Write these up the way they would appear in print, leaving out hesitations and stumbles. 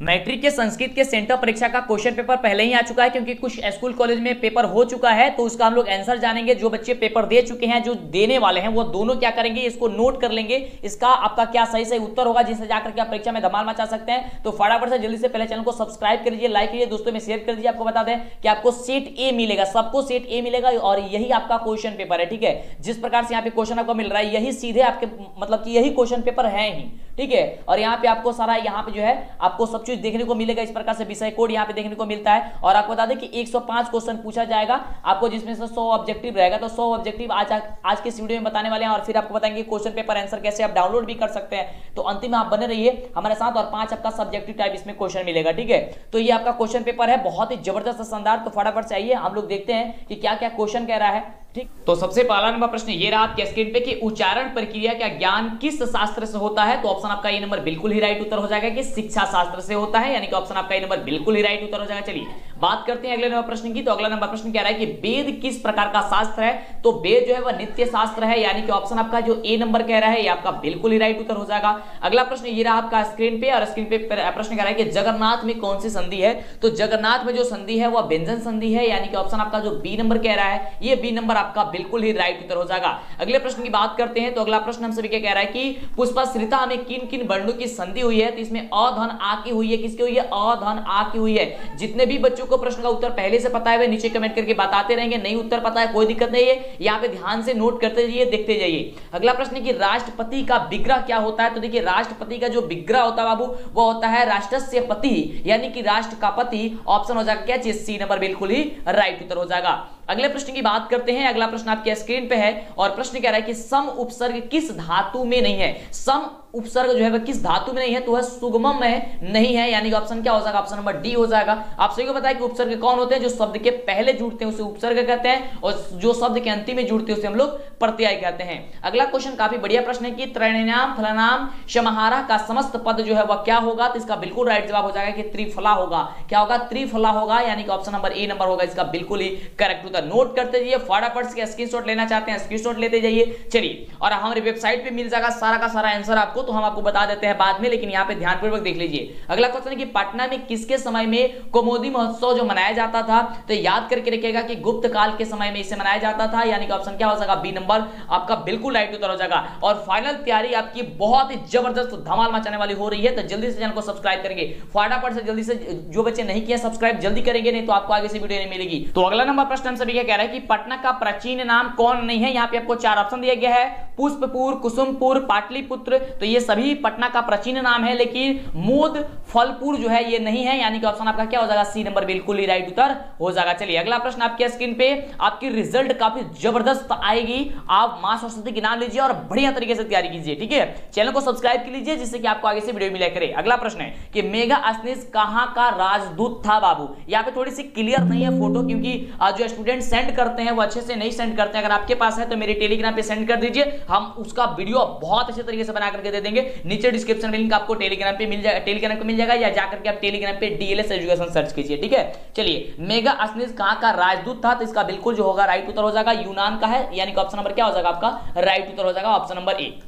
Matric के संस्कृत के centre परीक्षा का क्वेश्चन पेपर पहले ही आ चुका है, क्योंकि कुछ स्कूल कॉलेज में पेपर हो चुका है, तो उसका हम लोग आंसर जानेंगे। जो बच्चे पेपर दे चुके हैं, जो देने वाले हैं, वो दोनों क्या करेंगे, इसको नोट कर लेंगे, इसका आपका क्या सही सही उत्तर होगा, जिससे जाकर के आप परीक्षा में धमाल मचा सकते हैं। तो फटाफट से जल्दी से पहले चैनल को सब्सक्राइब कर लीजिए, लाइक कीजिए, दोस्तों में शेयर कर दीजिए। आपको बता दें कि आपको सेट ए मिलेगा, सबको सेट ए मिलेगा, और यही आपका क्वेश्चन पेपर है। ठीक है, जिस प्रकार से यहाँ पे क्वेश्चन आपको मिल रहा है, यही सीधे आपके मतलब कि यही क्वेश्चन पेपर है ही। ठीक है, और यहाँ पे आपको सारा यहाँ पे जो है आपको सब चीज देखने को मिलेगा। इस प्रकार से विषय कोड यहाँ पे देखने को मिलता है। और आपको बता दें कि 105 क्वेश्चन पूछा जाएगा आपको, जिसमें से 100 ऑब्जेक्टिव रहेगा। तो 100 ऑब्जेक्टिव आज के इस वीडियो में बताने वाले हैं, और फिर आपको बताएंगे क्वेश्चन पेपर आंसर कैसे आप डाउनलोड भी कर सकते हैं। तो अंतिम में आप बने रहिए हमारे साथ, और 5 आपका सब्जेक्टिव टाइप इसमें क्वेश्चन मिलेगा। ठीक है, तो ये आपका क्वेश्चन पेपर है, बहुत ही जबरदस्त शानदार। तो फटाफट से आइए हम लोग देखते हैं कि क्या क्या क्वेश्चन कह रहा है। ठीक, तो सबसे पहला नंबर प्रश्न ये रहा आपके स्क्रीन पे कि उच्चारण प्रक्रिया का ज्ञान किस शास्त्र से होता है। तो ऑप्शन आपका ये नंबर बिल्कुल ही राइट उत्तर हो जाएगा कि शिक्षा शास्त्र से होता है, यानी कि ऑप्शन आपका ये नंबर बिल्कुल ही राइट उत्तर हो जाएगा। चलिए बात करते हैं अगले नंबर प्रश्न की। तो अगला नंबर प्रश्न कह रहा है कि वेद किस प्रकार का शास्त्र है। तो वेद जो है वह नित्य शास्त्र है, यानी कि ऑप्शन आपका जो ए नंबर कह रहा है ये आपका बिल्कुल ही राइट उत्तर हो जाएगा। अगला प्रश्न ये रहा आपका स्क्रीन पे, और स्क्रीन पे प्रश्न कह रहा है कि जगन्नाथ में कौन सी संधि है। तो जगन्नाथ में जो संधि है वह व्यंजन संधि है, यानी कि ऑप्शन आपका जो बी नंबर कह रहा है ये बी नंबर आपका बिल्कुल ही राइट उत्तर हो जाएगा। अगले प्रश्न की बात करते हैं। तो अगला प्रश्न हम सभी क्या कह रहा है कि पुष्पश्रिता में किन किन वर्णों की संधि हुई है। तो इसमें अ धन आ की हुई है, किसकी हुई है, अ धन आ की हुई है। जितने भी बच्चों को प्रश्न का उत्तर पहले से पता है वे नीचे कमेंट करके बताते रहेंगे, नहीं उत्तर पता है कोई दिक्कत नहीं है, यहाँ पे ध्यान से नोट करते जाइए, देखते जाइए। अगला प्रश्न है कि राष्ट्रपति का विग्रह क्या होता है। तो देखिए राष्ट्रपति का जो विग्रह होता है बाबू वो होता है राष्ट्रस्य पति, यानी कि राष्ट्र का पति। ऑप्शन हो जाएगा क्या चीज, सी नंबर बिल्कुल ही राइट उत्तर हो जाएगा। अगले प्रश्न की बात करते हैं। अगला प्रश्न आपके स्क्रीन पे है, और प्रश्न कह रहा है कि सम उपसर्ग किस धातु में नहीं है। सम उपसर्ग जो है वह किस धातु में नहीं है। तो वह सुगमम में नहीं है, यानी कि ऑप्शन क्या हो जाएगा, ऑप्शन नंबर डी हो जाएगा। आप सभी को पता है कि उपसर्ग कौन होते हैं, जो शब्द के पहले जुड़ते हैं उसे उपसर्ग कहते हैं, और जो शब्द के अंतिम में जुड़ते हैं उसे हम लोग प्रत्यय कहते हैं। अगला क्वेश्चन काफी बढ़िया प्रश्न है कि त्रैणाम फलनाम समाहारा का समस्त पद जो है वह क्या होगा। तो इसका बिल्कुल राइट जवाब हो जाएगा कि त्रिफला होगा। क्या होगा, त्रिफला होगा, यानी कि ऑप्शन नंबर ए नंबर होगा इसका बिल्कुल ही करेक्ट उत्तर। नोट करते जाइए, फटाफट से स्क्रीनशॉट लेना चाहते हैं स्क्रीनशॉट लेते जाइए। चलिए, और हमारी वेबसाइट पे मिल जाएगा सारा का सारा आंसर आपको, तो हम आपको बता देते हैं बाद में, लेकिन यहाँ पे ध्यानपूर्वक देख लीजिए। अगला क्वेश्चन है कि पटना में किसके समय में कौमुदी महोत्सव जो मनाया जाता था। तो याद करके रखिएगा कि गुप्त काल के समय में इसे मनाया जाता था, यानी कि ऑप्शन क्या हो जाएगा, बी नंबर आपका बिल्कुल राइट उत्तर हो जाएगा। और फाइनल तैयारी आपकी बहुत ही जबरदस्त धमाल मचाने वाली हो रही है, तो जल्दी से चैनल को सब्सक्राइब करेंगे, फटाफट से जल्दी से। जो बच्चे नहीं किए सब्सक्राइब जल्दी करेंगे, नहीं तो आपको आगे से वीडियो नहीं मिलेगी। तो अगला नंबर प्रश्न हम सभी क्या कह रहा है कि पटना का प्राचीन नाम कौन नहीं है। यहाँ पे आपको 4 ऑप्शन दिया गया है, पुष्पपुर, कुसुमपुर, पाटलिपुत्र। तो ये सभी पटना का प्राचीन नाम है, लेकिन मोद फलपुर जो है ये नहीं है, यानी कि ऑप्शन आपका क्या हो जाएगा, सी नंबर बिल्कुल ही राइट उत्तर हो जाएगा। चलिए अगला प्रश्न आपके स्क्रीन पे, आपकी रिजल्ट काफी जबरदस्त आएगी। आप मां सरस्वती के नाम लीजिए और बढ़िया तरीके से तैयारी कीजिए। ठीक है, चैनल को सब्सक्राइब कर लीजिए, जिससे कि आपको आगे से वीडियो मिला करे। अगला प्रश्न है कि मेगास्थनीज कहां का राजदूत था बाबू। यहाँ पे थोड़ी सी क्लियर नहीं है फोटो, क्योंकि जो स्टूडेंट सेंड करते हैं वो अच्छे से नहीं सेंड करते हैं। अगर आपके पास है तो मेरे टेलीग्राम पे सेंड कर दीजिए, हम उसका वीडियो बहुत अच्छे तरीके से बना करके दे देंगे। नीचे डिस्क्रिप्शन में लिंक आपको टेलीग्राम पे मिल जाएगा, टेलीग्राम पे मिल जाएगा, या जाकर के आप टेलीग्राम पे डीएलएस एजुकेशन सर्च कीजिए। ठीक है, चलिए मेगास्थनीज कहां का राजदूत था। तो इसका बिल्कुल जो होगा राइट उत्तर हो जाएगा यूनान का है, यानी कि ऑप्शन नंबर क्या हो जाएगा आपका राइट उत्तर हो जाएगा, ऑप्शन नंबर 1।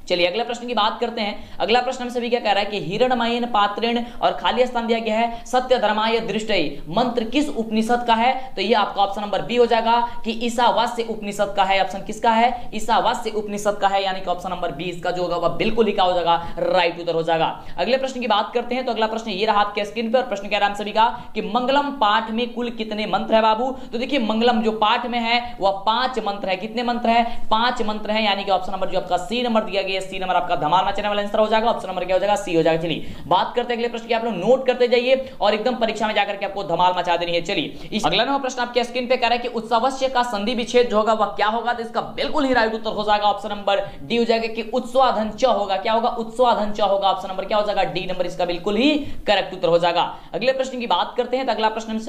चलिए अगले प्रश्न की बात करते हैं। अगला प्रश्न हम सभी क्या कह रहा है कि हिरण्मयेन पात्रेण, और खाली स्थान दिया गया है सत्य धर्माय दृष्टि, मंत्र किस उपनिषद का है। तो ये आपका ऑप्शन नंबर बी हो जाएगा कि ईशावास्य उपनिषद का है। ऑप्शन किसका है, ईशावास्य उपनिषद का है, यानी कि ऑप्शन नंबर बी इसका जो होगा वह बिल्कुल ही क्या हो जाएगा, राइट उत्तर हो जाएगा। अगले प्रश्न की बात करते हैं। तो अगला प्रश्न ये रहा आपके स्क्रीन पर, प्रश्न कह रहा है हम सभी का कि मंगलम पाठ में कुल कितने मंत्र है बाबू। तो देखिए मंगलम जो पाठ में है वह 5 मंत्र है। कितने मंत्र है, 5 मंत्र है, यानी कि ऑप्शन नंबर जो आपका सी नंबर दिया गया, सी नंबर आपका धमाल मचाने वाला आंसर हो जाएगा। ऑप्शन नंबर क्या हो जाएगा, सी हो जाएगा। चलिए बात करते हैं अगले प्रश्न की, आप लोग नोट करते जाइए और एकदम परीक्षा में जाकर के आपको धमाल मचा देनी है। चलिए अगला नंबर प्रश्न आपके स्क्रीन पे कह रहा है कि उत्सवस्य का संधि विच्छेद जो होगा वह क्या होगा। तो इसका बिल्कुल ही राइट उत्तर हो जाएगा, ऑप्शन नंबर डी हो जाएगा कि उत्स्वाधन च होगा। क्या होगा, उत्स्वाधन च होगा, ऑप्शन नंबर क्या हो जाएगा, डी नंबर इसका बिल्कुल ही करेक्ट उत्तर हो जाएगा। अगले प्रश्न की बात करते हैं। तो अगला प्रश्न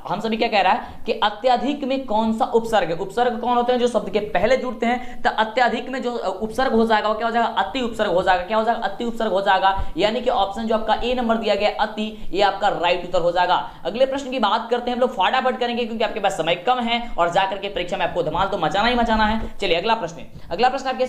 हम सभी क्या कह रहा है कि अत्यधिक में कौन सा उपसर्ग, उपसर्ग कौन होते हैं जो शब्द के पहले जुड़ते हैं। तो अत्यधिक में जो उपसर्ग हो जाएगा वो क्या हो जाएगा, जाएगा अति उपसर्ग हो जाएगा। क्या हो जाएगा? अति उपसर्ग हो जाएगा, यानी कि ऑप्शन जो आपका ए नंबर दिया गया अति, ये आपका राइट उत्तर हो जाएगा। अगले प्रश्न की बात करते हैं हम लोग, फटाफट करेंगे क्योंकि आपके पास समय कम है और जाकर के परीक्षा में आपको धमाल तो मचाना ही मचाना है। चलिए अगला प्रश्न आपके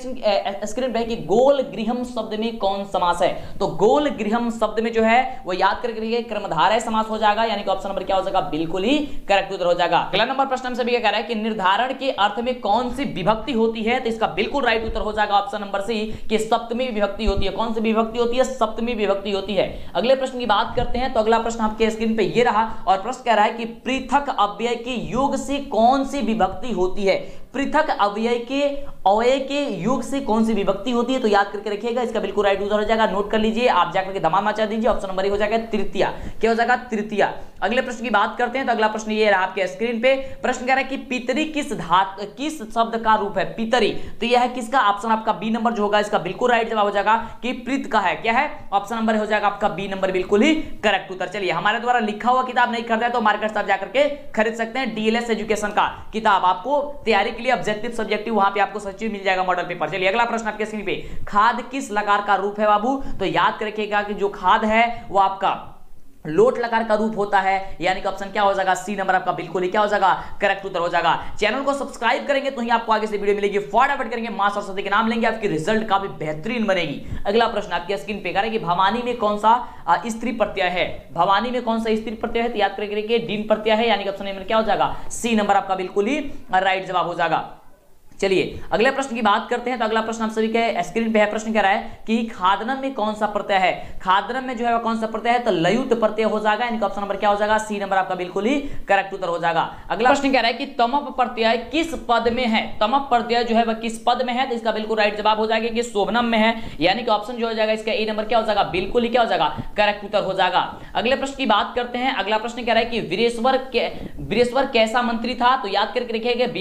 स्क्रीन पे है कि गोल गृहम शब्द में कौन समास है? तो गोल गृहम शब्द में जो है वो याद करके कर्मधारय समास हो जाएगा, यानी कि ऑप्शन नंबर क्या हो जाएगा? बिल्कुल ही करेक्ट उत्तर हो जाएगा। अगला नंबर प्रश्न हमसे भी क्या कह रहा है कि निर्धारण के अर्थ में कौन सी विभक्ति होती है? तो इसका बिल्कुल राइट उत्तर हो जाएगा ऑप्शन नंबर सी कि सप्तमी विभक्ति होती है। कौन सी विभक्ति होती है? सप्तमी विभक्ति होती है। अगले प्रश्न की बात करते हैं, तो अगला प्रश्न आपके स्क्रीन पे ये रहा और प्रश्न कह रहा है कि पृथक अव्यय के योग से कौन सी विभक्ति होती है? पृथक अव्यय के योग से कौन सी विभक्ति होती है? तो याद करके रखिएगा, इसका बिल्कुल राइट उत्तर हो जाएगा। नोट कर लीजिए, आप जाकर के धमाल मचा दीजिए। ऑप्शन नंबर हो जाएगा तृतीया। क्या हो जाएगा? तृतीया। अगले प्रश्न की बात करते हैं, तो अगला प्रश्न ये रहा आपके स्क्रीन पे। प्रश्न कह रहा है कि पितरी किस शब्द का रूप है? पितरी, तो यह है किसका? ऑप्शन आपका बी नंबर जो होगा इसका बिल्कुल राइट जवाब हो जाएगा कि प्रीत का है। क्या है? ऑप्शन नंबर हो जाएगा आपका बी नंबर बिल्कुल ही करेक्ट उत्तर। चलिए, हमारे द्वारा लिखा हुआ किताब नहीं खरीदा तो मार्केट से आप जाकर के खरीद सकते हैं। डीएलएस एजुकेशन का किताब आपको तैयारी के लिए ऑब्जेक्टिव सब्जेक्टिव वहां पे आपको सचिव मिल जाएगा मॉडल पेपर। चलिए अगला प्रश्न आपके स्क्रीन पे, खाद किस लकार का रूप है बाबू? तो याद रखिएगा कि जो खाद है वो आपका लोट लकार का रूप होता है, यानी कि ऑप्शन क्या हो जाएगा? सी नंबर आपका बिल्कुल ही क्या हो जाएगा? करेक्ट उत्तर हो जाएगा। चैनल को सब्सक्राइब करेंगे तो ही आपको आगे से वीडियो मिलेगी। फटाफट करेंगे, मां सरस्वती के नाम लेंगे, आपकी रिजल्ट काफी बेहतरीन बनेगी। अगला प्रश्न आपकी स्क्रीन पे है कि भवानी में कौन सा स्त्री प्रत्यय है? भवानी में कौन सा स्त्री प्रत्यय है? तो याद करके डीन प्रत्यय है, यानी कि ऑप्शन नंबर क्या हो जाएगा? सी नंबर आपका बिल्कुल ही राइट जवाब हो जाएगा। चलिए अगले प्रश्न की बात करते हैं, तो अगला प्रश्न आप सभी के स्क्रीन पे है। प्रश्न कह रहा है कि खादनम में कौन सा प्रत्यय है? खादनम में जो है कौन सा प्रत्यय है? तो लयुत प्रत्यय हो जाएगा, यानी कि ऑप्शन नंबर क्या हो जाएगा? सी नंबर आपका बिल्कुल ही करेक्ट उत्तर हो जाएगा। अगला प्रश्न कह रहा है कि तमप प्रत्यय किस पद में है? तमप प्रत्यय जो है वह किस पद में है? तो इसका बिल्कुल राइट जवाब हो जाएगा कि शोभनम में है, यानी कि ऑप्शन जो हो जाएगा इसका ए नंबर क्या हो जाएगा? बिल्कुल ही क्या हो जाएगा? करेक्ट उत्तर हो जाएगा। अगले प्रश्न की बात करते हैं। अगला प्रश्न कह रहा है कि वीरेश्वर कैसा मंत्री था? तो याद करके रखिएगा,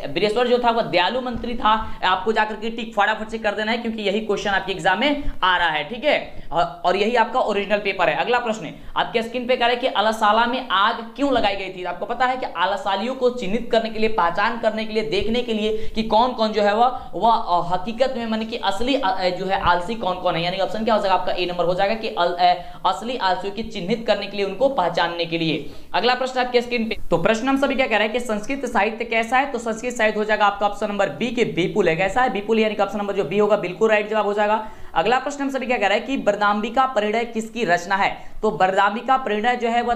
वीरेश्वर जो था वह दयालु मंत्री था। आपको जाकर के टिक फटाफट से कर देना है क्योंकि यही क्वेश्चन आपके एग्जाम में आ रहा है, ठीक है, और यही आपका ओरिजिनल पेपर है। अगला प्रश्न आपके स्क्रीन पे कह रहा है कि आलसाला में आग क्यों लगाई गई थी? आपको पता है कि आलसालियों को चिन्हित करने के लिए, पहचान करने के लिए, देखने के लिए कि कौन कौन जो है वह हकीकत में माने कि असली जो है आलसी कौन कौन है, यानी ऑप्शन क्या हो जाएगा? आपका ए नंबर हो जाएगा कि असली आलसियों की चिन्हित करने के लिए, उनको पहचानने के लिए। अगला प्रश्न आपके स्क्रीन पे, तो प्रश्न हम सभी क्या कह रहे हैं कि संस्कृत साहित्य कैसा है? तो संस्कृत साहित्य हो जाएगा आपका ऑप्शन नंबर बी के विपुल है। कैसा है? विपुल, यानी कि ऑप्शन नंबर जो बी होगा बिल्कुल राइट जवाब हो जाएगा। अगला प्रश्न हम सभी क्या कह रहे हैं कि बरदाम्बिका परिणय किसकी रचना है? तो बरदाम्बिका परिणय जो है वह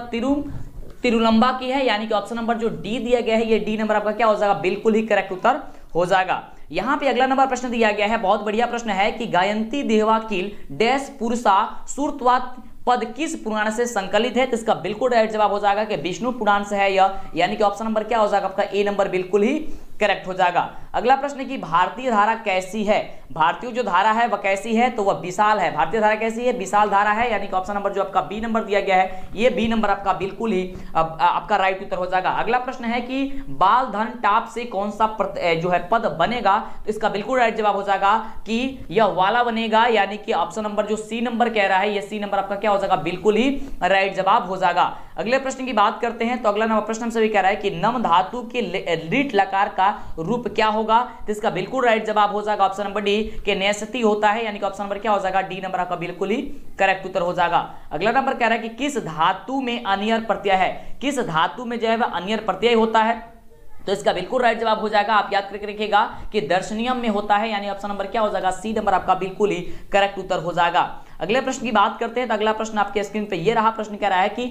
तिरुलंबा की है, यानी कि ऑप्शन नंबर जो डी दिया गया है ये डी नंबर आपका क्या हो जाएगा? बिल्कुल ही करेक्ट उत्तर हो जाएगा। यहां पे अगला नंबर प्रश्न दिया गया है, बहुत बढ़िया प्रश्न है कि गायंती देवाकील डैश पुरुषा सुरत्वात पद किस पुराण से संकलित है? तो इसका बिल्कुल राइट जवाब हो जाएगा कि विष्णु पुराण से है यह, यानी कि ऑप्शन नंबर क्या हो जाएगा? आपका ए नंबर बिल्कुल ही करेक्ट हो जाएगा। अगला प्रश्न की भारतीय धारा कैसी है? भारतीय जो धारा है वह कैसी है? तो वह विशाल है। भारतीय धारा कैसी है? विशाल धारा है, यानी कि ऑप्शन नंबर जो आपका बी नंबर दिया गया है ये बी नंबर आपका बिल्कुल ही आपका राइट उत्तर हो जाएगा। अगला प्रश्न है कि बाल धन टाप से कौन सा जो है पद बनेगा? तो इसका बिल्कुल राइट जवाब हो जाएगा कि यह वाला बनेगा, यानी कि ऑप्शन नंबर जो सी नंबर कह रहा है ये सी नंबर आपका क्या हो जाएगा? बिल्कुल ही राइट जवाब हो जाएगा। अगले प्रश्न की बात करते हैं, तो अगला नंबर प्रश्न हमसे भी कह रहा है कि नम धातु के लीट लकार का रूप क्या होगा? तो इसका बिल्कुल राइट जवाब हो जाएगा ऑप्शन नंबर डी के नेसती होता है, यानी कि ऑप्शन नंबर क्या हो जाएगा? डी नंबर आपका बिल्कुल ही करेक्ट उत्तर हो जाएगा। अगला नंबर कह रहा है कि किस धातु में अनियर प्रत्यय है? किस धातु में जो है वह अनियर प्रत्यय होता है? तो इसका बिल्कुल राइट जवाब हो जाएगा, आप याद करके रखिएगा कि दर्शनियम में होता है, यानी ऑप्शन नंबर क्या हो जाएगा? सी नंबर आपका बिल्कुल ही करेक्ट उत्तर हो जाएगा। अगले प्रश्न की बात करते हैं, तो अगला प्रश्न आपके स्क्रीन पे ये रहा। प्रश्न कह रहा है कि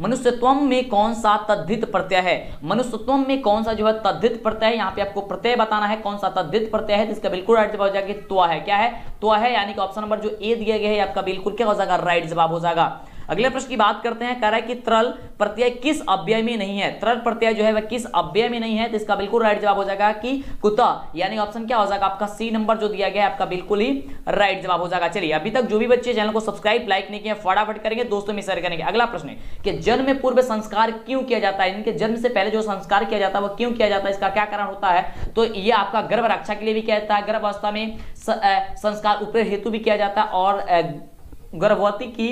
मनुष्यत्वम में कौन सा तद्धित प्रत्यय है? मनुष्यत्वम में कौन सा जो है तद्धित प्रत्यय है? यहाँ पे आपको प्रत्यय बताना है कौन सा तद्धित प्रत्यय है। तो इसका बिल्कुल राइट जवाब हो जाएगा त्वा है। क्या है? त्वा है, यानी कि ऑप्शन नंबर जो ए दिया गया है आपका बिल्कुल क्या हो जाएगा? राइट जवाब हो जाएगा। अगले प्रश्न की बात करते हैं, कह रहा है कि तरल प्रत्यय किस अव्यय में नहीं है? तरल प्रत्यय जो है वह किस अव्यय में नहीं है? तो इसका बिल्कुल राइट जवाब हो जाएगा कि कुतः, यानी ऑप्शन क्या हो जाएगा? आपका सी नंबर जो दिया गया है आपका बिल्कुल ही राइट जवाब हो जाएगा। चलिए, अभी तक जो भी बच्चे चैनल को सब्सक्राइब लाइक नहीं किया फटाफट करेंगे, दोस्तों में शेयर करेंगे। अगला प्रश्न है कि जन्म में पूर्व संस्कार क्यों किया जाता है? इनके जन्म से पहले जो संस्कार किया जाता है वो क्यों किया जाता है? इसका क्या कारण होता है? तो ये आपका गर्भ रक्षा के लिए भी किया जाता है, गर्भ अवस्था में संस्कार उपयोग हेतु भी किया जाता है, और गर्भवती की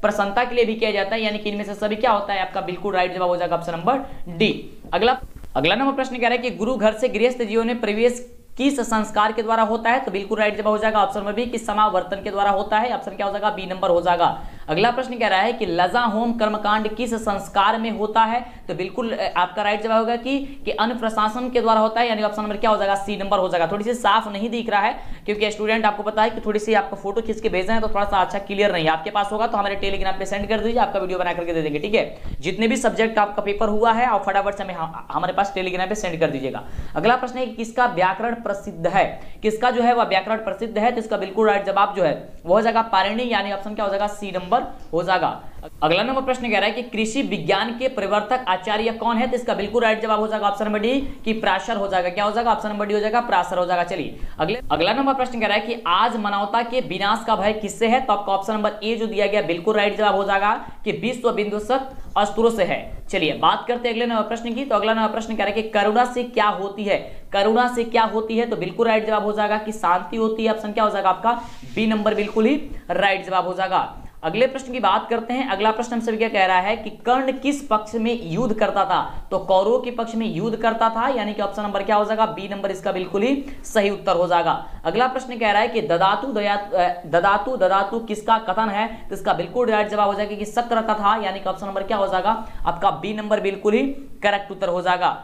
प्रसन्नता के लिए भी किया जाता है, यानी कि इनमें से सभी क्या होता है? आपका बिल्कुल राइट जवाब हो जाएगा ऑप्शन नंबर डी। अगला नंबर प्रश्न कह रहा है कि गुरु घर से गृहस्थ जीवन में प्रवेश किस संस्कार के द्वारा होता है, तो बिल्कुल राइट जवाब हो जाएगा ऑप्शन नंबर बी, किस समावर्तन के द्वारा होता है, ऑप्शन क्या हो जाएगा, बी नंबर हो जाएगा। अगला प्रश्न कह रहा है कि लजा होम कर्मकांड किस संस्कार में होता है, तो बिल्कुल आपका राइट जवाब होगा कि अन्न प्रशासन के द्वारा होता है, यानी ऑप्शन नंबर क्या हो जाएगा, सी नंबर हो जाएगा। थोड़ी सी साफ नहीं दिख रहा है क्योंकि स्टूडेंट आपको पता है कि थोड़ी सी आपको फोटो खींच के भेजना है तो थोड़ा सा अच्छा क्लियर नहीं है। आपके पास होगा तो हमारे टेलीग्राम पे सेंड कर दीजिए, आपका वीडियो बना करके दे देंगे, ठीक है। जितने भी सब्जेक्ट आपका पेपर हुआ है और फटाफट से हमारे पास टेलीग्राम पे सेंड कर दीजिएगा। अगला प्रश्न है कि किसका व्याकरण प्रसिद्ध है, किसका जो है वह व्याकरण प्रसिद्ध है, तो इसका बिल्कुल राइट जवाब जो है वो हो जाएगा पाणिनि, यानी ऑप्शन क्या हो जाएगा, सी नंबर हो जाएगा। अगला नंबर प्रश्न कह रहा है कि कृषि विज्ञान के प्रवर्तक आचार्य कौन है, तो इसका बिल्कुल राइट जवाब हो जाएगा ऑप्शन नंबर डी कि पराशर हो जाएगा। क्या हो जाएगा, ऑप्शन नंबर डी हो जाएगा, पराशर हो जाएगा। चलिए अगला नंबर प्रश्न कह रहा है कि आज मानवता के विनाश का भय किससे है, तो आपका ऑप्शन नंबर ए जो दिया गया बिल्कुल राइट जवाब हो जाएगा कि विश्व विध्वंसक अस्त्रों से है। चलिए बात करते हैं अगले नंबर प्रश्न की। तो अगला नंबर प्रश्न कह रहा है कि करुणा से क्या होती है, करुणा से क्या होती है, तो बिल्कुल राइट जवाब हो जाएगा कि शांति होती है। ऑप्शन क्या हो जाएगा आपका, बी नंबर बिल्कुल ही राइट जवाब हो जाएगा। अगले प्रश्न की बात करते हैं। अगला प्रश्न हमसे क्या कह रहा है कि कर्ण किस पक्ष में युद्ध करता था, तो कौरवों के पक्ष में युद्ध करता था, यानी कि ऑप्शन नंबर क्या हो जाएगा, बी नंबर इसका बिल्कुल ही सही उत्तर हो जाएगा। अगला प्रश्न कह रहा है कि ददातु ददातु किसका कथन है, तो इसका बिल्कुल राइट जवाब हो जाएगा कि शक्र का था, यानी कि ऑप्शन नंबर क्या हो जाएगा आपका बी नंबर बिल्कुल ही करेक्ट उत्तर हो जाएगा।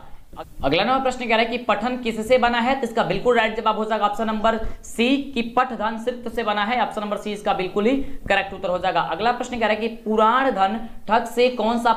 अगला नंबर प्रश्न कह रहा है कि पठन किससे बना है, तो इसका बिल्कुल राइट जवाब हो जाएगा ऑप्शन नंबर सी कि पठ धन सिर्फ से बना है, ऑप्शन नंबर सी इसका बिल्कुल ही करेक्ट उत्तर हो जाएगा। अगला प्रश्न कह रहा है कि पुराण धन ठग से कौन सा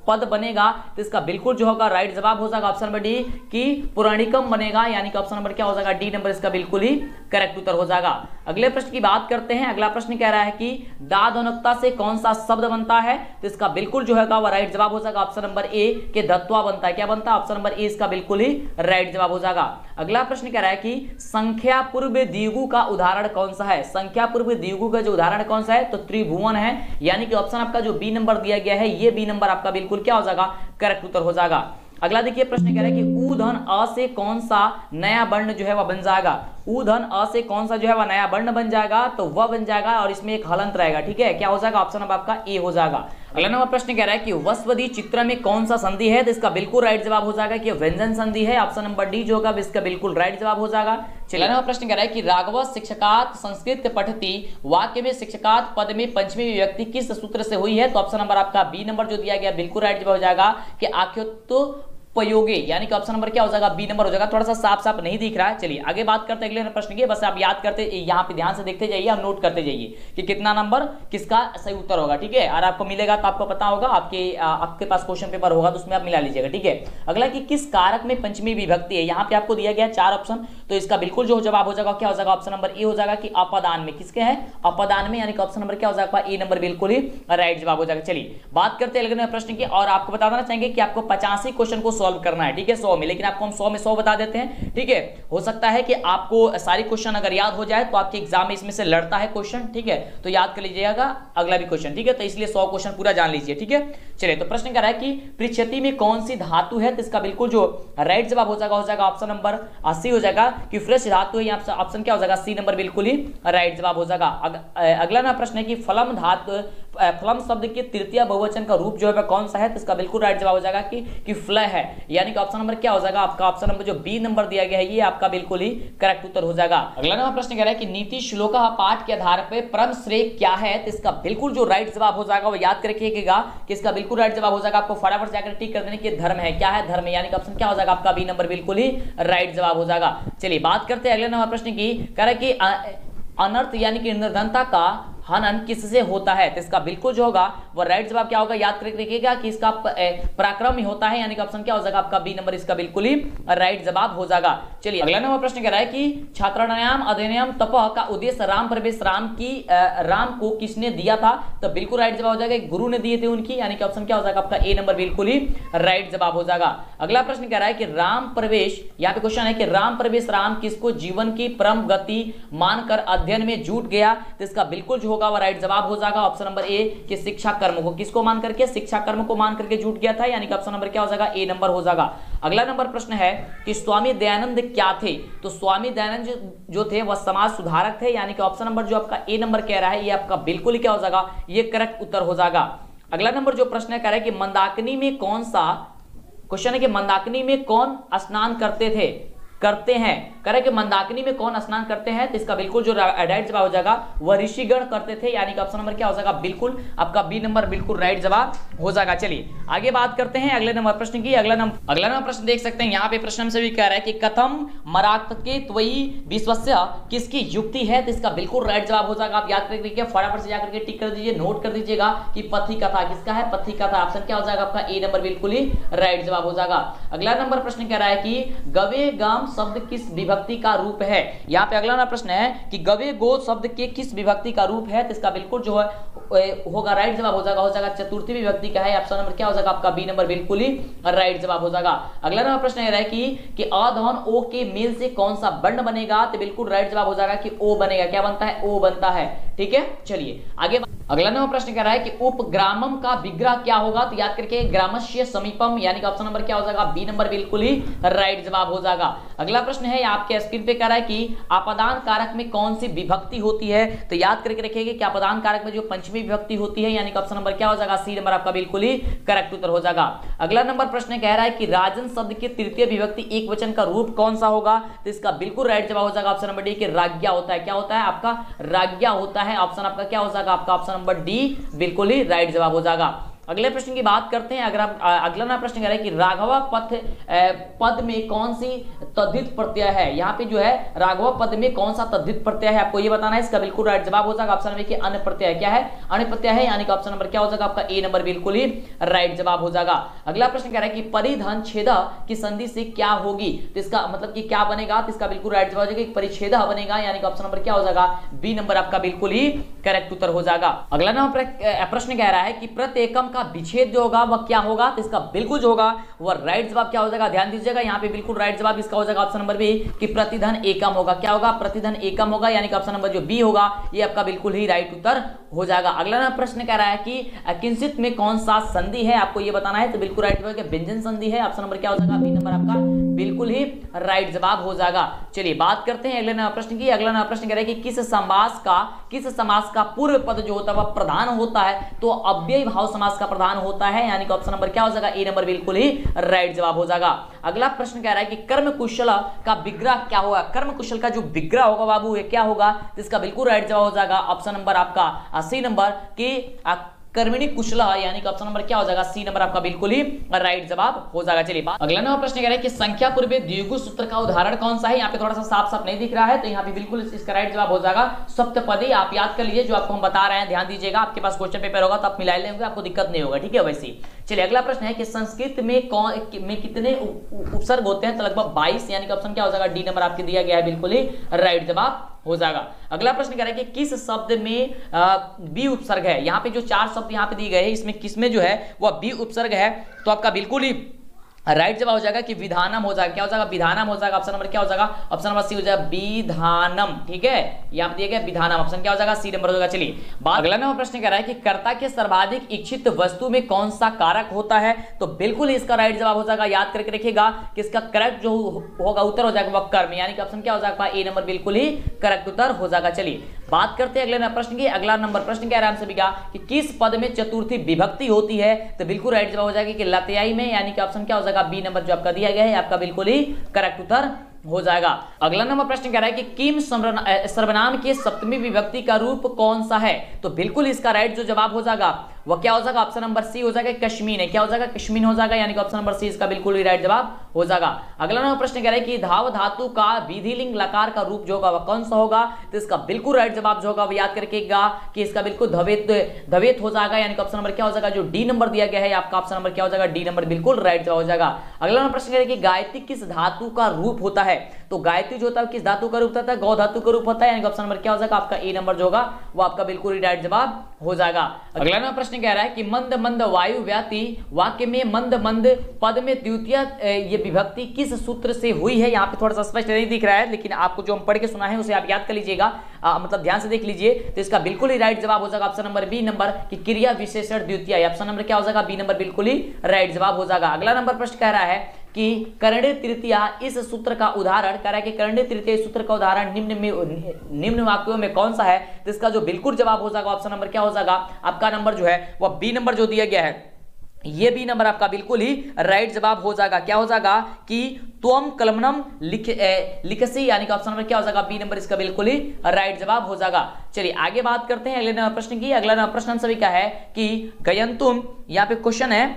पद बनेगा, तो इसका बिल्कुल जो होगा राइट जवाब हो जाएगा ऑप्शन नंबर डी कि पुराणिकम बनेगा, यानी कि ऑप्शन नंबर क्या हो जाएगा, डी नंबर इसका बिल्कुल ही करेक्ट उत्तर हो जाएगा। अगले प्रश्न की बात करते हैं। अगला प्रश्न कह रहा है कि दादोनकता से कौन सा शब्द बनता है, तो इसका बिल्कुल जो है वह राइट जवाब हो जाएगा ऑप्शन नंबर ए के दत्वा बनता है। क्या बनता है, ऑप्शन नंबर ए इसका बिल्कुल ही राइट जवाब हो जाएगा। अगला प्रश्न कह रहा है कि संख्या पूर्व द्विगु का उदाहरण कौन सा है, संख्या पूर्व द्विगु का जो उदाहरण कौन सा है, तो त्रिभुवन है, यानी कि ऑप्शन आपका जो बी नंबर दिया गया है ये बी नंबर आपका बिल्कुल क्या हो जाएगा, करेक्ट उत्तर हो जाएगा। अगला देखिए प्रश्न कह रहा है कि ऊ धन अ से कौन सा नया वर्ण जो है वह बन जाएगा, ऊ धन अ से कौन सा जो है वह नया वर्ण बन जाएगा, तो वह बन जाएगा और इसमें एक हलंत रहेगा, ठीक है। क्या हो जाएगा, ऑप्शन अब आपका ए हो जाएगा। अगला नंबर प्रश्न कह रहा है कि वस्वदी चित्र में कौन सा संधि है, तो इसका बिल्कुल राइट जवाब हो जाएगा कि व्यंजन संधि है, ऑप्शन नंबर डी जो होगा इसका बिल्कुल राइट जवाब हो जाएगा। चलिए नंबर प्रश्न कह रहा है कि राघव शिक्षकात संस्कृत पठती वाक्य में शिक्षकात पद में पंचमी विभक्ति किस सूत्र से हुई है, तो ऑप्शन नंबर आपका बी नंबर जो दिया गया बिल्कुल राइट जवाब हो जाएगा कि आख्योत्तो उपयोगी, यानी कि ऑप्शन नंबर क्या हो जाएगा, बी नंबर हो जाएगा। थोड़ा सा साफ साफ नहीं दिख रहा है। चलिए आगे बात करते हैं अगले प्रश्न की, बस आप याद करते यहाँ पे ध्यान से देखते जाइए और नोट करते जाइए कि कितना नंबर किसका सही उत्तर होगा, ठीक है। और आपको मिलेगा तो आपको पता होगा, आपके पास क्वेश्चन पेपर होगा तो उसमें आप मिला लीजिएगा, ठीक है। अगला कि किस कारक में पंचमी विभक्ति है, यहाँ पे आपको दिया गया 4 ऑप्शन, तो इसका बिल्कुल जो जवाब हो जाएगा क्या हो जाएगा, ऑप्शन नंबर ए हो जाएगा कि अपदान में, किसके है, अपदान में, यानी कि ऑप्शन नंबर क्या हो जाएगा, ए नंबर बिल्कुल ही राइट जवाब हो जाएगा। चलिए बात करते हैं अगले प्रश्न की, और आपको बताना चाहेंगे कि आपको 85 क्वेश्चन को सॉल्व करना है, ठीक है, 100 में, लेकिन आपको हम 100 में 100 बता देते हैं, ठीक है। हो सकता है कि आपको सारी क्वेश्चन अगर याद हो जाए तो आपके एग्जाम में इसमें से लड़ता है क्वेश्चन, ठीक है, तो याद कर लीजिएगा अगला भी क्वेश्चन, ठीक है, तो इसलिए 100 क्वेश्चन पूरा जान लीजिए, ठीक है। चलिए तो प्रश्न कर रहा है कि पृच्छति में कौन सी धातु है, तो इसका बिल्कुल जो राइट जवाब हो जाएगा ऑप्शन नंबर 80 हो जाएगा कि फ्रेश धातु है, ऑप्शन क्या हो जाएगा, सी नंबर बिल्कुल ही राइट जवाब हो जाएगा। अगला ना प्रश्न है कि फलम धातु, फलम शब्द के तृतीय बहुवचन का रूप जो है कौन सा है, तो इसका बिल्कुल राइट जवाब हो जाएगा कि फ्लय है, यानी कि ऑप्शन नंबर क्या हो जाएगा आपका, ऑप्शन नंबर जो बी नंबर दिया गया है ये आपका बिल्कुल ही करेक्ट उत्तर हो जाएगा। अगला नंबर प्रश्न कह रहा है कि नीति श्लोक पाठ के आधार पर परम श्रेय क्या है, तो इसका बिल्कुल जो राइट जवाब हो जाएगा वो याद करके रखिएगा कि इसका बिल्कुल राइट जवाब हो जाएगा, आपको फटाफट जाकर टिक कर देने की धर्म है, क्या है, धर्म, यानी कि ऑप्शन क्या हो जाएगा आपका बी नंबर बिल्कुल ही राइट जवाब हो जाएगा। चलिए बात करते हैं अगले नंबर प्रश्न की, कह रहा है कि अनर्थ यानी कि निर्धनता का हनन किससे होता है, तो इसका बिल्कुल जो होगा वो राइट जवाब क्या होगा, याद करके रखिएगा कि इसका पराक्रम ही होता है, यानी कि ऑप्शन क्या हो जाएगा आपका बी नंबर इसका बिल्कुल ही राइट जवाब हो जाएगा। चलिए अगला नंबर प्रश्न कह रहा है कि छात्राणाम अध्ययनम तपः का उद्देश्य राम प्रवेश राम को किसने दिया था, तो बिल्कुल राइट जवाब हो जाएगा गुरु ने दिए थे उनकी, यानी कि ऑप्शन क्या हो जाएगा आपका ए नंबर बिल्कुल ही राइट जवाब हो जाएगा। अगला प्रश्न कह रहा है कि राम प्रवेश, यहाँ पे क्वेश्चन है कि राम प्रवेश राम किसको जीवन की परम गति मानकर अध्ययन में जुट गया, तो इसका बिल्कुल जो होगा वह राइट जवाब हो जाएगा ऑप्शन नंबर ए कि शिक्षा कर्म को, किसको मान करके, शिक्षा कर्म को मान करके जुट गया था, यानी कि ऑप्शन नंबर क्या हो जाएगा ए नंबर हो जाएगा। अगला नंबर प्रश्न है कि स्वामी दयानंद क्या थे, तो स्वामी दयानंद जो थे वह समाज सुधारक थे, यानी कि ऑप्शन नंबर जो आपका ए नंबर कह रहा है ये आपका बिल्कुल ही क्या हो जाएगा, ये करेक्ट उत्तर हो जाएगा। अगला नंबर जो प्रश्न है कह रहा है कि मंदाकिनी में कौन सा, क्वेश्चन है कि मंदाकिनी में कौन स्नान करते थे, करते हैं। करें कि मंदाकिनी में कौन स्नान करते हैं, तो इसका बिल्कुल जो राइट जवाब हो जाएगा वह ऋषिगण करते थे, यानी कि ऑप्शन नंबर क्या हो जाएगा, बिल्कुल आपका बी नंबर बिल्कुल राइट जवाब हो जाएगा। चलिए आगे बात करते हैं अगले नंबर प्रश्न की। अगला नंबर प्रश्न देख सकते हैं, यहाँ पे प्रश्न हमसे भी कह रहा है कि कथम मरात्के त्वयि विश्वस्य किसकी युक्ति है, तो इसका बिल्कुल राइट जवाब हो जाएगा। आप याद करके फटाफट से जाकर के टिक कर दीजिए, नोट कर दीजिएगा कि पथी कथा किसका है, पथी कथा। ऑप्शन क्या हो जाएगा आपका ए नंबर बिल्कुल ही राइट जवाब हो जाएगा। अगला नंबर प्रश्न कह रहा है कि गवे गाम शब्द किस विभक्ति का रूप है। यहाँ पे अगला प्रश्न है कि गवे गो शब्द के किस विभक्ति का रूप है, तो इसका बिल्कुल जो है होगा राइट जवाब हो जाएगा चतुर्थी विभक्ति का है। ऑप्शन नंबर क्या हो जाएगा आपका बी नंबर बिल्कुल ही राइट जवाब हो जाएगा। अगला नंबर प्रश्न है कि अ धन ओ के मेल से कौन सा वर्ण बनेगा, तो बिल्कुल राइट जवाब हो जाएगा कि ओ बनेगा। क्या बनता है, ओ बनता है। ठीक है, चलिए आगे। अगला नंबर प्रश्न कह रहा है कि उपग्रामम का विग्रह क्या होगा, तो याद करके ग्रामस्य समीपम, यानी कि ऑप्शन नंबर क्या हो जाएगा, बी नंबर बिल्कुल ही राइट जवाब हो जाएगा। अगला प्रश्न है आपके स्क्रीन पे कह रहा है कि आपादान कारक में कौन सी विभक्ति होती है, तो याद करके रखिएगा कि आपादान कारक में जो पंचमी विभक्ति होती है, यानी कि ऑप्शन नंबर क्या हो जाएगा, सी नंबर आपका बिल्कुल ही करेक्ट उत्तर हो जाएगा। अगला नंबर प्रश्न कह रहा है कि राजन शब्द की तृतीय विभक्ति एक वचन का रूप कौन सा होगा, तो इसका बिल्कुल राइट जवाब हो जाएगा ऑप्शन नंबर डी कि राज्ञा होता है। क्या होता है आपका, राज्ञा होता है। ऑप्शन आपका क्या हो जाएगा, आपका ऑप्शन नंबर डी बिल्कुल ही राइट जवाब हो जाएगा। अगले प्रश्न की बात करते हैं। अगर आप अगला प्रश्न कह रहा है कि राघवा पद में कौन सी तद्धित प्रत्यय है। यहाँ पे जो है राघवा पद में कौन सा तद्धित प्रत्यय है, आपको ये बताना है। इसका बिल्कुल राइट जवाब हो जाएगा ऑप्शन नंबर कि अन्य प्रत्यय। क्या है, अन्य प्रत्यय है, यानी कि ऑप्शन नंबर क्या हो जाएगा आपका ए नंबर बिल्कुल ही राइट जवाब हो जाएगा। अगला प्रश्न कह रहा है कि परिधन छेद की संधि से क्या होगी, तो इसका मतलब कि क्या बनेगा, तो इसका बिल्कुल राइट जवाब हो जाएगा परिच्छेद बनेगा, यानी कि ऑप्शन नंबर क्या हो जाएगा, बी नंबर आपका बिल्कुल ही करेक्ट उत्तर हो जाएगा। अगला नंबर प्रश्न कह रहा है कि प्रत्येकम का विच्छेद जो होगा वह क्या होगा, तो इसका बिल्कुल जो होगा वह राइट जवाब क्या हो जाएगा, ध्यान दीजिएगा यहाँ पे बिल्कुल राइट जवाब इसका हो जाएगा ऑप्शन नंबर बी कि प्रतिधन एकम होगा। क्या होगा, प्रतिधन एकम होगा, यानी कि ऑप्शन नंबर जो बी होगा ये आपका बिल्कुल ही राइट उत्तर हो जाएगा। अगला प्रश्न कह रहा है कि किंचित में कौन सा संधि है, आपको ये बताना है, तो बिल्कुल राइट जवाब व्यंजन संधि है। ऑप्शन नंबर क्या हो जाएगा, बी नंबर आपका बिल्कुल ही राइट जवाब हो जाएगा। चलिए बात करते हैं अगले प्रश्न की। अगला प्रश्न कह रहा है कि किस समास का पूर्व पद जो होता है वह प्रधान होता है, तो अव्ययी भाव समास का प्रधान होता है, यानी कि ऑप्शन नंबर क्या हो जाएगा, ए नंबर बिल्कुल ही राइट जवाब हो जाएगा। अगला प्रश्न कह रहा है कि कर्म कुशल का विग्रह क्या होगा। कर्म कुशल का जो विग्रह होगा बाबू ये क्या होगा, तो इसका बिल्कुल राइट जवाब हो जाएगा ऑप्शन नंबर आपका सी नंबर की कर्मणि कुशल, यानी कि ऑप्शन नंबर क्या हो जाएगा, सी नंबर आपका बिल्कुल ही राइट जवाब हो जाएगा। चलिए अगला नंबर प्रश्न कह रहा है कि संख्या पूर्व द्विगु सूत्र का उदाहरण कौन सा है। यहाँ पे थोड़ा सा साफ साफ नहीं दिख रहा है, तो यहाँ पे बिल्कुल इसका राइट जवाब हो जाएगा सप्तपदी। आप याद कर लीजिए जो आपको हम बता रहे हैं, ध्यान दीजिएगा। आपके पास क्वेश्चन पेपर होगा तो आप मिला लेंगे, आपको दिक्कत नहीं होगा। ठीक है, वैसे चलिए अगला प्रश्न है कि संस्कृत में कितने उपसर्ग होते हैं, तो लगभग 22, यानी कि ऑप्शन क्या हो जाएगा, डी नंबर आपके दिया गया है, बिल्कुल ही राइट जवाब हो जाएगा। अगला प्रश्न कह रहा है कि किस शब्द में बी उपसर्ग है। यहाँ पे जो 4 शब्द यहाँ पे दिए गए हैं इसमें किसमें जो है वह बी उपसर्ग है, तो आपका बिल्कुल ही राइट जवाब हो जाएगा कि विधानम हो जाएगा। क्या हो जाएगा, विधानम हो जाएगा। ऑप्शन नंबर क्या हो जाएगा, ऑप्शन नंबर सी हो जाएगा विधानम। ठीक है, यहाँ पे दिया गया विधानम, ऑप्शन क्या हो जाएगा, सी नंबर हो जाएगा। चलिए अगला नंबर प्रश्न कह रहा है कि कर्ता के सर्वाधिक इच्छित वस्तु में कौन सा कारक होता है, तो बिल्कुल इसका राइट जवाब हो जाएगा। याद करके रखिएगा कि इसका करेक्ट जो होगा उत्तर हो जाएगा वह कर्म, यानी कि ऑप्शन क्या हो जाएगा, ए नंबर बिल्कुल ही करेक्ट उत्तर हो जाएगा। चलिए बात करते हैं अगले प्रश्न की। अगला नंबर प्रश्न कह रहा है हमसे कि किस पद में चतुर्थी विभक्ति होती है, तो बिल्कुल राइट जवाब हो जाएगा कि लत्याई में, यानी कि ऑप्शन क्या हो जाएगा, बी नंबर जो आपका दिया गया है आपका बिल्कुल ही करेक्ट उत्तर हो जाएगा। अगला नंबर प्रश्न कह रहा है कि किम सर्वनाम के सप्तमी विभक्ति का रूप कौन सा है, तो बिल्कुल इसका राइट जो जवाब हो जाएगा वह क्या हो जाएगा, ऑप्शन नंबर सी हो जाएगा कश्मीन है। क्या हो जाएगा, कश्मीन हो जाएगा, यानी कि ऑप्शन नंबर सी इसका बिल्कुल ही राइट जवाब हो जाएगा। अगला नंबर प्रश्न कह रहा है कि धाव धातु का विधिलिंग लकार का रूप जो होगा वह कौन सा होगा, तो इसका बिल्कुल राइट जवाब जो होगा वह याद करकेगा कि इसका बिल्कुल धवेत हो जाएगा, यानी कि ऑप्शन नंबर क्या हो जाएगा, जो डी नंबर दिया गया है आपका ऑप्शन नंबर क्या हो जाएगा, डी नंबर बिल्कुल राइट जवाब हो जाएगा। अगला नंबर प्रश्न कह रहा है कि गायत्री किस धातु का रूप होता है, तो गायत्री जो होता है किस धातु का रूप होता है, गौ धातु का रूप होता है, यानी कि ऑप्शन नंबर क्या हो जाएगा आपका ए नंबर जो होगा वो आपका बिल्कुल ही राइट जवाब हो जाएगा। अगला नंबर प्रश्न कह रहा है कि मंद मंद वायु व्याति वाक्य में मंद मंद पद में द्वितीय ये विभक्ति किस सूत्र से हुई है। यहाँ पे थोड़ा सा स्पष्ट नहीं दिख रहा है, लेकिन आपको जो हम पढ़ के सुना है उसे आप याद कर लीजिएगा, मतलब ध्यान से देख लीजिए। तो इसका बिल्कुल ही राइट जवाब हो जाएगा ऑप्शन नंबर बी नंबर की क्रिया विशेषण द्वितीय, ऑप्शन नंबर क्या हो जाएगा, बी नंबर बिल्कुल ही राइट जवाब हो जाएगा। अगला नंबर प्रश्न कह रहा है कि कर्णे तृतीया इस सूत्र का उदाहरण कह रहा है कि कर्णे तृतीय सूत्र का उदाहरण निम्न वाक्यों में कौन सा है, तो इसका जो बिल्कुल जवाब हो जाएगा ऑप्शन नंबर क्या हो जाएगा आपका नंबर जो है वह बी नंबर जो दिया गया है ये बी नंबर आपका बिल्कुल ही राइट जवाब हो जाएगा। क्या हो जाएगा कि त्वम कलमनम लिखसी, यानी कि ऑप्शन नंबर क्या हो जाएगा, बी नंबर इसका बिल्कुल ही राइट जवाब हो जाएगा। चलिए आगे बात करते हैं अगले प्रश्न की। अगला प्रश्न हम सभी का है कि गयंतुम, यहाँ पे क्वेश्चन है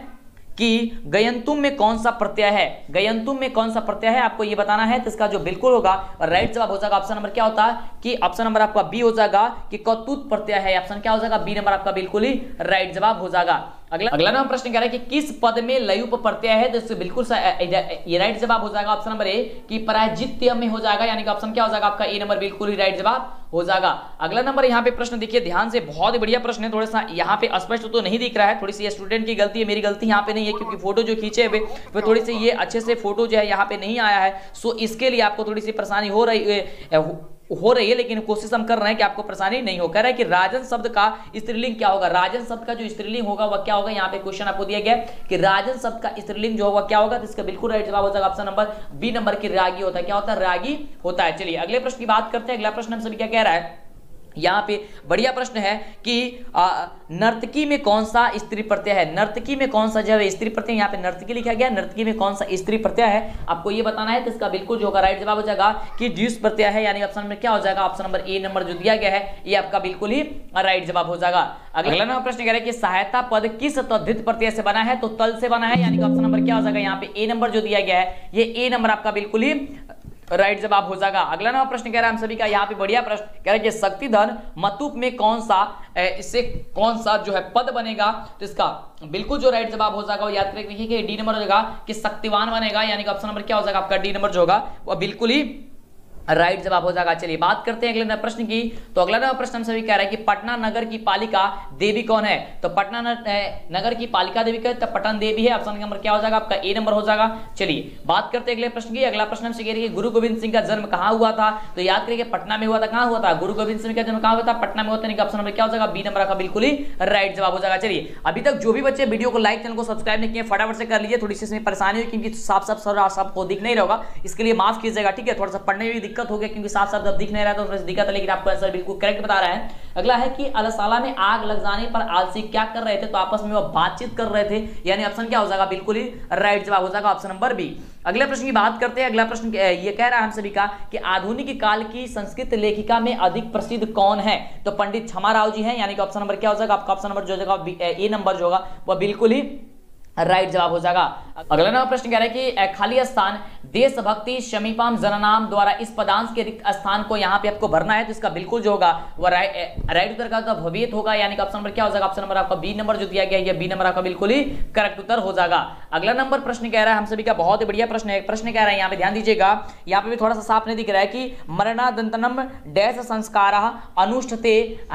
कि गयंतुम में कौन सा प्रत्यय है, गयंतुम में कौन सा प्रत्यय है आपको ये बताना है। तो इसका जो बिल्कुल होगा राइट जवाब हो जाएगा ऑप्शन नंबर क्या होता है कि ऑप्शन नंबर आपका बी हो जाएगा कि कौतुक प्रत्यय है। ऑप्शन क्या हो जाएगा, बी नंबर आपका बिल्कुल ही राइट जवाब हो जाएगा। अगला नाम प्रश्न कह रहा है कि किस पद में लयुप प्रत्यय है, तो इससे बिल्कुल ये राइट जवाब हो जाएगा ऑप्शन नंबर ए कि पराजित्य में हो जाएगा, यानी कि ऑप्शन क्या हो जाएगा आपका ए नंबर बिल्कुल ही राइट जवाब हो जाएगा। अगला नंबर यहाँ पे प्रश्न देखिए ध्यान से, बहुत ही बढ़िया प्रश्न है। थोड़ा सा यहाँ पे स्पष्ट तो नहीं दिख रहा है, थोड़ी सी स्टूडेंट की गलती है, मेरी गलती यहाँ पे नहीं है, क्योंकि फोटो जो खींचे हुए वो थोड़ी सी ये अच्छे से फोटो जो है यहाँ पे नहीं आया है। सो इसके लिए आपको थोड़ी सी परेशानी हो रही है, लेकिन कोशिश हम कर रहे हैं कि आपको परेशानी नहीं हो। कह रहा है कि राजन शब्द का स्त्रीलिंग क्या होगा, राजन शब्द का जो स्त्रीलिंग होगा वह क्या होगा। यहाँ पे क्वेश्चन आपको दिया गया कि राजन शब्द का स्त्रीलिंग जो होगा क्या होगा, तो इसका बिल्कुल राइट जवाब हो जाएगा ऑप्शन नंबर बी नंबर की रागी होता है। क्या होता है, रागी होता है। चलिए अगले प्रश्न की बात करते हैं। अगला प्रश्न हम सभी क्या कह रहा है, यहाँ पे बढ़िया प्रश्न है कि नर्तकी में कौन सा स्त्री प्रत्यय है, नर्तकी में कौन सा जो है स्त्री प्रत्यय, यहाँ पे नर्तकी लिखा गया, नर्तकी में कौन सा स्त्री प्रत्यय है आपको ये बताना है। तो इसका बिल्कुल जो होगा राइट जवाब हो जाएगा कि जिस प्रत्यय है, यानी ऑप्शन में क्या हो जाएगा, ऑप्शन नंबर ए नंबर जो दिया गया है ये आपका बिल्कुल ही राइट जवाब हो जाएगा। अगला नंबर प्रश्न कह रहा है कि सहायता पद किस तद्धित प्रत्यय से बना है, तो तल से बना है, यानी कि ऑप्शन नंबर क्या हो जाएगा, यहाँ पे ए नंबर जो दिया गया है ये ए नंबर आपका बिल्कुल ही राइट जवाब हो जाएगा। अगला नंबर प्रश्न कह रहा है हम सभी का, यहाँ पे बढ़िया प्रश्न कह रहा है कि शक्तिधन मतुप में कौन सा इससे कौन सा जो है पद बनेगा, तो इसका बिल्कुल जो राइट जवाब हो जाएगा वो याद करके देखिए कि डी नंबर हो जाएगा कि शक्तिवान बनेगा, यानी कि ऑप्शन नंबर क्या हो जाएगा आपका डी नंबर जो होगा वो बिल्कुल ही राइट जवाब हो जाएगा। चलिए बात करते हैं अगले प्रश्न की। तो अगला प्रश्न हम सभी कह रहा है कि पटना नगर की पालिका देवी कौन है, तो पटना नगर की पालिका देवी का पटन देवी है। ऑप्शन नंबर क्या हो जाएगा आपका ए नंबर हो जाएगा। चलिए बात करते हैं अगले प्रश्न की। अगला प्रश्न हमसे कह रही है गुरु गोविंद सिंह का जन्म कहाँ हुआ था, तो याद करिए पटना में हुआ था। कहाँ हुआ था, गुरु गोविंद सिंह का जन्म कहाँ हुआ था, पटना में हुआ था। ऑप्शन नंबर क्या हो जाएगा, बी नंबर का बिल्कुल ही राइट जवाब हो जाएगा। चलिए अभी तक जो भी बच्चे वीडियो को लाइक चैनल को सब्सक्राइब नहीं किए फटाफट से कर लीजिए, थोड़ी सी इसमें परेशानी हुई क्योंकि साफ साफ सर सबको दिख नहीं रहा होगा, इसके लिए माफ कीजिएगा, ठीक है। थोड़ा सा पढ़ने में भी दिक्कत हो गया क्योंकि साफ साफ जब दिख नहीं रहा तो थोड़ा सा दिक्कत है, लेकिन आपको आंसर बिल्कुल करेक्ट बता रहा है। अगला है कि अलसाला में आग लग जाने पर आलसी क्या कर रहे थे, तो आपस में वो बातचीत कर रहे थे, यानी ऑप्शन क्या हो जाएगा बिल्कुल ही राइट जवाब हो जाएगा ऑप्शन नंबर बी। अगले प्रश्न की बात करते हैं। अगला प्रश्न ये कह रहा है हम सभी का कि आधुनिक काल की संस्कृत लेखिका में अधिक प्रसिद्ध कौन है, तो पंडित क्षमाराव जी हैं, यानी कि ऑप्शन नंबर क्या हो जाएगा आपका ऑप्शन नंबर जो जाएगा ए नंबर जो होगा वह बिल्कुल ही राइट जवाब हो जाएगा। अगला नंबर प्रश्न कह रहा है कि खाली स्थान देशभक्ति समीपाम जननाम द्वारा इस पदांश के रिक्त स्थान को यहाँ पे आपको भरना है, तो इसका बिल्कुल जो होगा वो राइट उत्तर का तो भविष्य होगा, यानी कि ऑप्शन नंबर क्या हो जाएगा, ऑप्शन नंबर आपका बी नंबर जो दिया गया है बी नंबर आपका बिल्कुल ही करेक्ट उत्तर हो जाएगा। अगला नंबर प्रश्न कह रहा है हम सभी का बहुत ही बढ़िया प्रश्न है। प्रश्न कह रहा है यहाँ पे ध्यान दीजिएगा, यहाँ पे भी थोड़ा सा साफ नहीं दिख रहा है कि मरणादंतनम डैश संस्कार अनुष्ठते,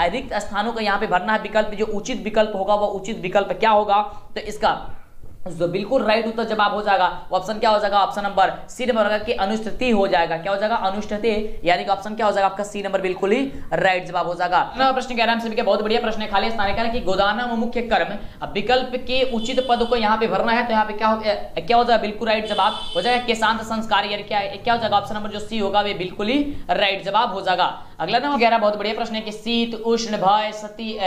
रिक्त स्थानों को यहाँ पे भरना है विकल्प, जो उचित विकल्प होगा वह उचित विकल्प क्या होगा, तो इसका जो बिल्कुल राइट उत्तर जवाब हो जाएगा ऑप्शन क्या हो जाएगा, ऑप्शन नंबर सी नंबर होगा कि अनुष्ठिति हो जाएगा। क्या हो जाएगा, अनुष्ठिति, यानी कि ऑप्शन क्या हो जाएगा आपका सी नंबर बिल्कुल ही राइट जवाब हो जाएगा। प्रश्न कह रहा है हम सभी का बहुत बढ़िया प्रश्न है। खाली स्थान कह रहा है कि गोदानम मुख्य कर्म विकल्प के उचित पद को यहाँ पे भरना है, तो यहाँ पे क्या हो जाएगा बिल्कुल राइट जवाब हो जाएगा कि शांत संस्कार, यानी क्या हो जाएगा ऑप्शन नंबर जो सी होगा वे बिल्कुल ही राइट जवाब हो जाएगा। अगला नंबर कह रहा है बहुत बढ़िया प्रश्न है कि शीत उष्ण भय सती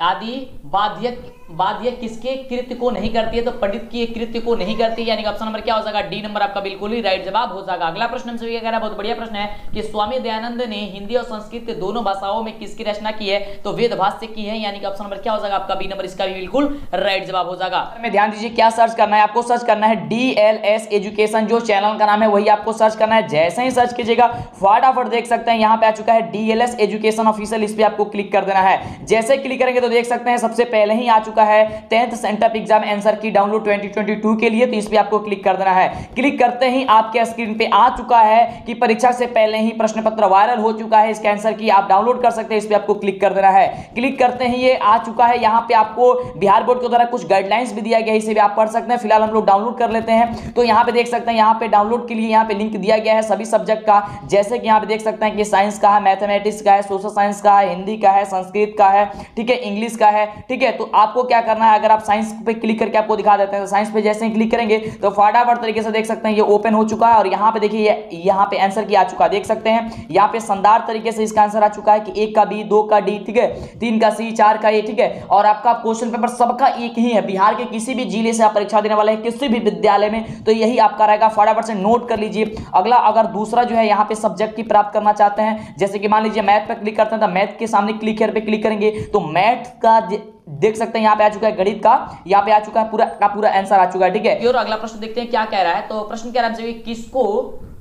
आदि बाध्य किसके कृत्य को नहीं करती है, तो पंडित की कृत्य को नहीं करती है, यानी ऑप्शन नंबर क्या हो जाएगा डी नंबर आपका बिल्कुल ही राइट जवाब हो जाएगा। अगला प्रश्न हमसे कह रहा है बहुत बढ़िया प्रश्न है कि स्वामी दयानंद ने हिंदी और संस्कृत दोनों भाषाओं में किसकी रचना की है, तो वेद भाष्य की है, यानी कि ऑप्शन नंबर क्या हो जाएगा आपका बी नंबर, इसका भी बिल्कुल राइट जवाब हो जाएगा। में ध्यान दीजिए क्या सर्च करना है आपको, सर्च करना है DLS एजुकेशन, जो चैनल का नाम है वही आपको सर्च करना है। जैसे ही सर्च कीजिएगा फटाफट देख सकते हैं यहाँ पे आ चुका है DLS एजुकेशन ऑफिशियल, इस पे आपको क्लिक कर देना है। जैसे क्लिक करेंगे तो देख सकते हैं सबसे पहले ही आ चुका है 10th सेंटअप एग्जाम आंसर की डाउनलोड 2022 के लिए, तो इस पे आपको क्लिक कर देना है। क्लिक करते ही आपके स्क्रीन पे आ चुका है कि परीक्षा से पहले ही प्रश्न पत्र वायरल हो चुका है, इसके आंसर की आप डाउनलोड कर सकते हैं, इस पे आपको क्लिक कर देना है। क्लिक करते ही ये आ चुका है, यहाँ पे आपको बिहार बोर्ड के द्वारा कुछ गाइडलाइंस भी दिया गया है, इसे भी आप पढ़ सकते हैं। फिलहाल हम लोग डाउनलोड कर लेते हैं। तो यहाँ पे देख सकते हैं, यहाँ पे डाउनलोड के लिए यहाँ पे लिंक दिया गया है सभी सब्जेक्ट का, जैसे कि यहाँ पे देख सकते हैं कि साइंस का है, मैथमेटिक्स का है, सोशल साइंस का है, हिंदी का है, संस्कृत का है, ठीक है, इंग्लिश का है, ठीक है। तो आपको क्या करना है, अगर आप साइंस पे क्लिक करके आपको दिखा देते हैं, तो साइंस पे जैसे ही क्लिक करेंगे तो फटाफट तरीके से देख सकते हैं ये ओपन हो चुका है और यहाँ पे देखिए यहाँ पे आंसर की आ चुका है, देख सकते हैं यहाँ पे शानदार तरीके से इसका आंसर आ चुका है कि 1 का बी, 2 का डी, ठीक है, 3 का सी, 4 का ए, ठीक है। और आपका क्वेश्चन पेपर सबका एक ही है, बिहार के किसी भी जिले से आप परीक्षा देने वाले हैं, किसी भी विद्यालय में, तो यही आपका रहेगा, फटाफट से नोट कर लीजिए। अगला अगर दूसरा जो है यहाँ पे सब्जेक्ट की प्राप्त करना चाहते हैं, जैसे कि मान लीजिए मैथ पे क्लिक करते हैं, तो मैथ के सामने क्लिक हियर पे क्लिक करेंगे तो मैथ का देख सकते हैं यहाँ पे आ चुका है, गणित का यहाँ पे आ चुका है, पूरा का पूरा आंसर आ चुका है, ठीक है। और अगला प्रश्न देखते हैं क्या कह रहा है। तो प्रश्न कह रहा है किसको,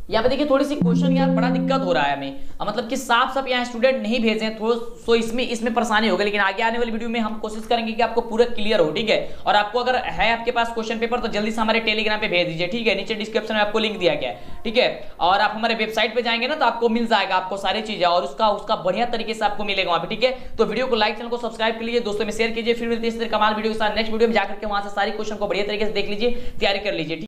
यहाँ पे देखिए थोड़ी सी क्वेश्चन यार बड़ा दिक्कत हो रहा है हमें, मतलब कि साफ साफ यहाँ स्टूडेंट नहीं भेजे हैं, थोड़ा सो इसमें परेशानी होगी, लेकिन आगे आने वाली वीडियो में हम कोशिश करेंगे कि आपको पूरा क्लियर हो, ठीक है। और आपको अगर है आपके पास क्वेश्चन पेपर तो जल्दी से हमारे टेलीग्राम पे भेज दीजिए, ठीक है, नीचे डिस्क्रिप्शन में आपको लिंक दिया गया है, ठीक है। और आप हमारे वेबसाइट पे जाएंगे ना तो आपको मिल जाएगा आपको सारी चीजें और उसका बढ़िया तरीके से आपको मिलेगा वहां पे, ठीक है। तो वीडियो को लाइक, चैनल को सब्सक्राइब कर लीजिए, दोस्तों में शेयर कीजिए, फिर मिलते हैं इस तरह कमाल वीडियो के साथ नेक्स्ट वीडियो में जाकर के वहां से सारी क्वेश्चन को बढ़िया तरीके से देख लीजिए, तैयारी कर लीजिए।